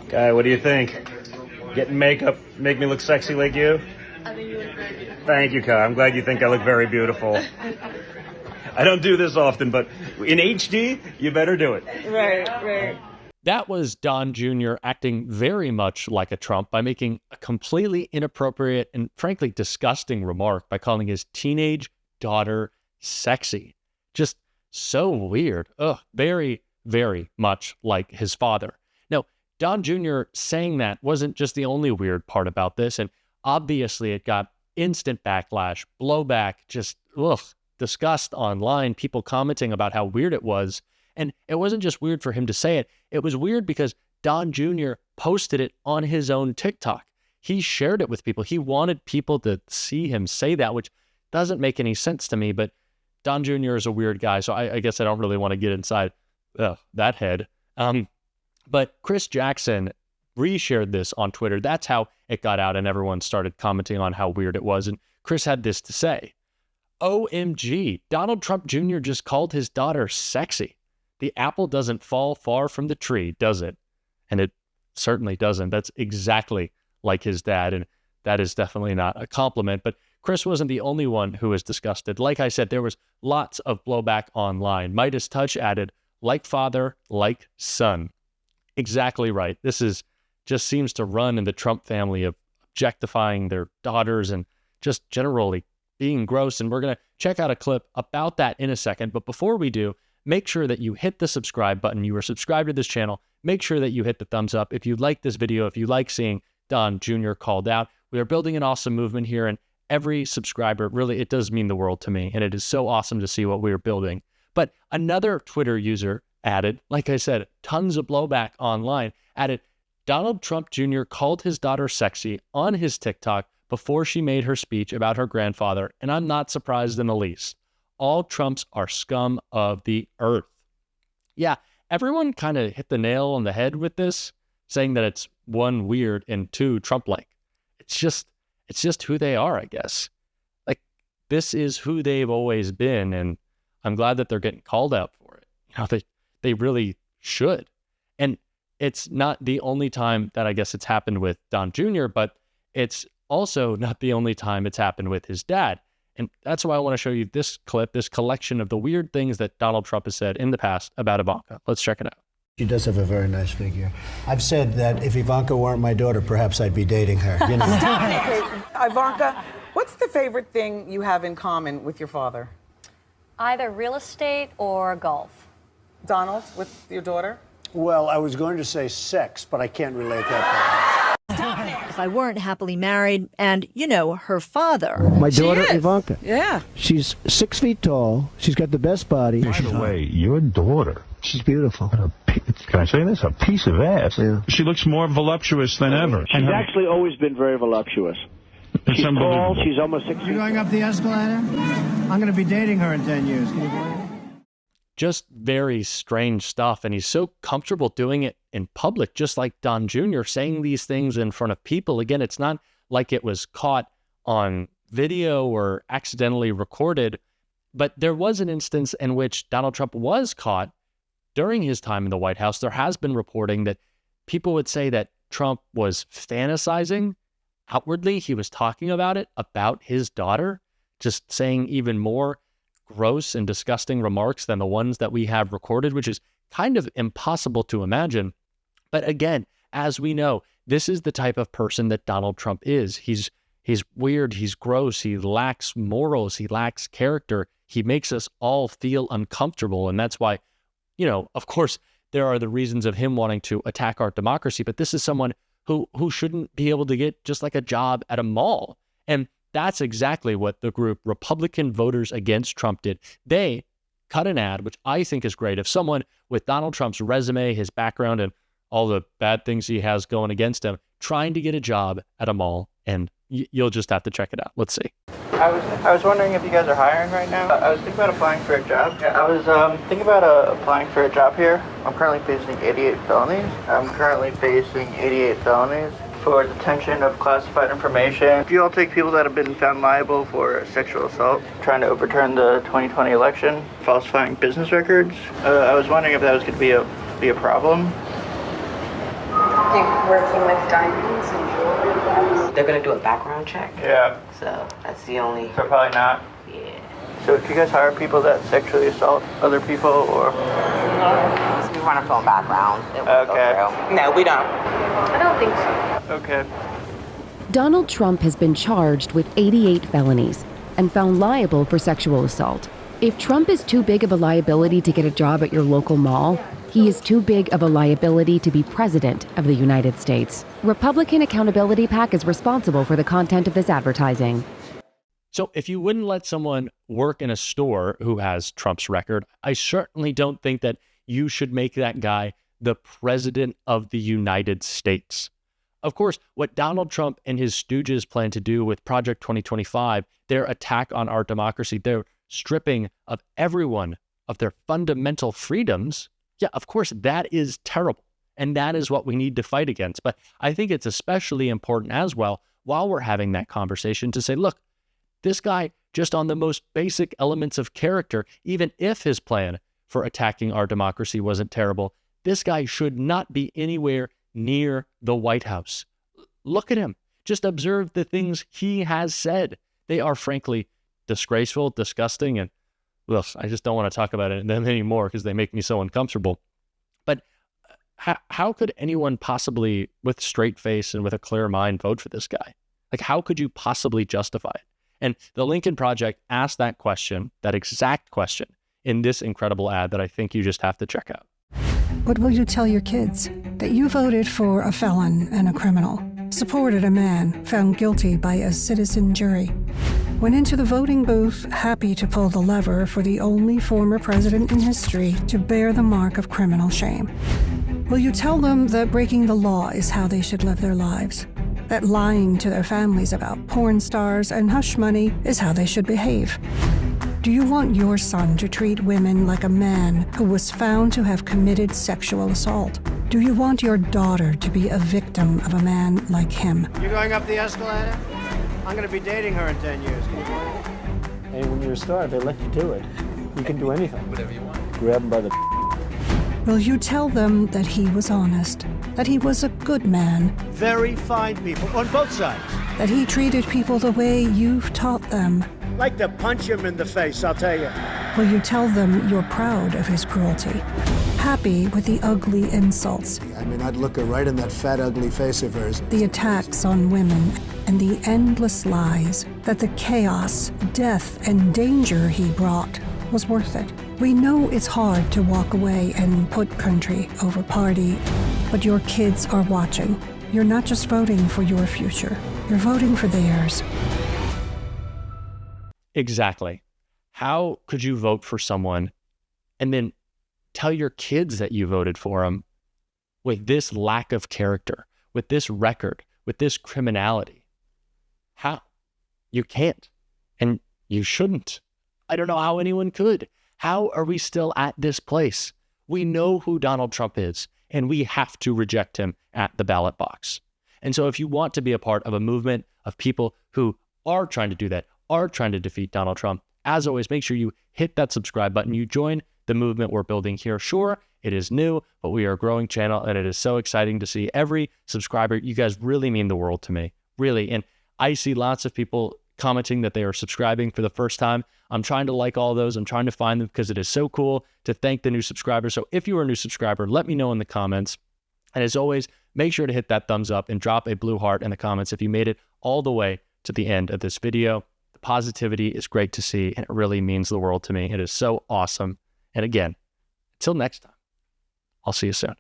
Guy, what do you think? Getting makeup make me look sexy like you? I think you look very beautiful. Thank you, Kai. I'm glad you think I look very beautiful. I don't do this often, but in HD, you better do it. Right. That was Don Jr. acting very much like a Trump by making a completely inappropriate and frankly disgusting remark by calling his teenage daughter sexy. Just so weird. Ugh, very, very much like his father. Now, Don Jr. saying that wasn't just the only weird part about this, and obviously it got instant backlash, blowback, just disgust online, people commenting about how weird it was. And it wasn't just weird for him to say it. It was weird because Don Jr. posted it on his own TikTok. He shared it with people. He wanted people to see him say that, which doesn't make any sense to me. But Don Jr. is a weird guy, so I guess I don't really want to get inside that head. But Chris Jackson reshared this on Twitter. That's how it got out, and everyone started commenting on how weird it was. And Chris had this to say: OMG, Donald Trump Jr. just called his daughter sexy. The apple doesn't fall far from the tree, does it? And it certainly doesn't. That's exactly like his dad, and that is definitely not a compliment. But Chris wasn't the only one who was disgusted. Like I said, there was lots of blowback online. Midas Touch added, like father, like son. Exactly right. This is just seems to run in the Trump family of objectifying their daughters and just generally being gross. And we're going to check out a clip about that in a second. But before we do, make sure that you hit the subscribe button. You are subscribed to this channel. Make sure that you hit the thumbs up. If you like this video, if you like seeing Don Jr. called out, we are building an awesome movement here, and every subscriber, really, it does mean the world to me, and it is so awesome to see what we are building. But another Twitter user added, like I said, tons of blowback online, added, Donald Trump Jr. called his daughter sexy on his TikTok before she made her speech about her grandfather, and I'm not surprised in the least. All Trumps are scum of the earth. Yeah, everyone kind of hit the nail on the head with this, saying that it's one, weird, and two, Trump-like. It's just who they are, I guess. Like, this is who they've always been, and I'm glad that they're getting called out for it. You know, they really should. And it's not the only time that I guess it's happened with Don Jr., but it's also not the only time it's happened with his dad. And that's why I want to show you this clip, this collection of the weird things that Donald Trump has said in the past about Ivanka. Let's check it out. She does have a very nice figure. I've said that if Ivanka weren't my daughter, perhaps I'd be dating her. You know. Okay, Ivanka, what's the favorite thing you have in common with your father? Either real estate or golf. Donald, with your daughter? Well, I was going to say sex, but I can't relate that. If I weren't happily married and, you know, her father. My daughter, Ivanka. Yeah. She's 6 feet tall. She's got the best body. By the way, your daughter. She's beautiful. Can I say this? A piece of ass. Yeah. She looks more voluptuous than ever. She's actually always been very voluptuous. It's She's unbelievable. tall. She's almost 6 feet. You going up the escalator? I'm going to be dating her in 10 years. Can you believe it? Just very strange stuff. And he's so comfortable doing it in public, just like Don Jr. saying these things in front of people. Again, it's not like it was caught on video or accidentally recorded, but there was an instance in which Donald Trump was caught during his time in the White House. There has been reporting that people would say that Trump was fantasizing. Outwardly, he was talking about it, about his daughter, just saying even more gross and disgusting remarks than the ones that we have recorded, which is kind of impossible to imagine. But again, as we know, this is the type of person that Donald Trump is. He's weird, he's gross, he lacks morals, he lacks character. He makes us all feel uncomfortable. And that's why, you know, of course, there are the reasons of him wanting to attack our democracy, but this is someone who shouldn't be able to get just like a job at a mall. And that's exactly what the group Republican Voters Against Trump did. They cut an ad, which I think is great, of someone with Donald Trump's resume, his background, and all the bad things he has going against him, trying to get a job at a mall. And you'll just have to check it out. Let's see. I was wondering if you guys are hiring right now. I was thinking about applying for a job. I was thinking about applying for a job here. I'm currently facing 88 felonies. For detention of classified information. Do you all take people that have been found liable for sexual assault, trying to overturn the 2020 election, falsifying business records? I was wondering if that was going to be a problem. working with diamonds and jewelry. They're gonna do a background check. Yeah. So that's the only. So probably not. Yeah. So do you guys hire people that sexually assault other people, or? No. We run a phone background. Okay. No, we don't. I don't think so. Okay. Donald Trump has been charged with 88 felonies and found liable for sexual assault. If Trump is too big of a liability to get a job at your local mall, he is too big of a liability to be president of the United States. Republican Accountability PAC is responsible for the content of this advertising. So if you wouldn't let someone work in a store who has Trump's record, I certainly don't think that you should make that guy the president of the United States. Of course, what Donald Trump and his stooges plan to do with Project 2025, their attack on our democracy, their stripping of everyone of their fundamental freedoms, yeah, of course, that is terrible. And that is what we need to fight against. But I think it's especially important as well, while we're having that conversation, to say, look, this guy, just on the most basic elements of character, even if his plan for attacking our democracy wasn't terrible, this guy should not be anywhere near the White House. Look at him. Just observe the things he has said. They are frankly disgraceful, disgusting, and ugh, I just don't want to talk about them anymore because they make me so uncomfortable. But how could anyone possibly, with straight face and with a clear mind, vote for this guy? Like, how could you possibly justify it? And the Lincoln Project asked that question, that exact question, in this incredible ad that I think you just have to check out. What will you tell your kids? That you voted for a felon and a criminal, supported a man found guilty by a citizen jury, went into the voting booth happy to pull the lever for the only former president in history to bear the mark of criminal shame. Will you tell them that breaking the law is how they should live their lives? That lying to their families about porn stars and hush money is how they should behave? Do you want your son to treat women like a man who was found to have committed sexual assault? Do you want your daughter to be a victim of a man like him? You're going up the escalator? I'm going to be dating her in 10 years. Can you believe it? Hey, when you're a star, they let you do it. You can do anything. Whatever you want. Grab them by the... Will you tell them that he was honest, that he was a good man? Very fine people on both sides. That he treated people the way you've taught them? Like to punch him in the face, I'll tell you. Will you tell them you're proud of his cruelty? Happy with the ugly insults? I mean, I'd look her right in that fat, ugly face of hers. The attacks on women and the endless lies, that the chaos, death, and danger he brought was worth it. We know it's hard to walk away and put country over party, but your kids are watching. You're not just voting for your future, you're voting for theirs. Exactly. How could you vote for someone and then tell your kids that you voted for them with this lack of character, with this record, with this criminality? How? You can't. And you shouldn't. I don't know how anyone could. How are we still at this place? We know who Donald Trump is, and we have to reject him at the ballot box. And so if you want to be a part of a movement of people who are trying to do that, are trying to defeat Donald Trump, as always, make sure you hit that subscribe button. You join the movement we're building here. Sure, it is new, but we are a growing channel, and it is so exciting to see every subscriber. You guys really mean the world to me, really. And I see lots of people commenting that they are subscribing for the first time. I'm trying to like all those. I'm trying to find them because it is so cool to thank the new subscribers. So if you are a new subscriber, let me know in the comments. And as always, make sure to hit that thumbs up and drop a blue heart in the comments if you made it all the way to the end of this video. The positivity is great to see, and it really means the world to me. It is so awesome. And again, until next time, I'll see you soon.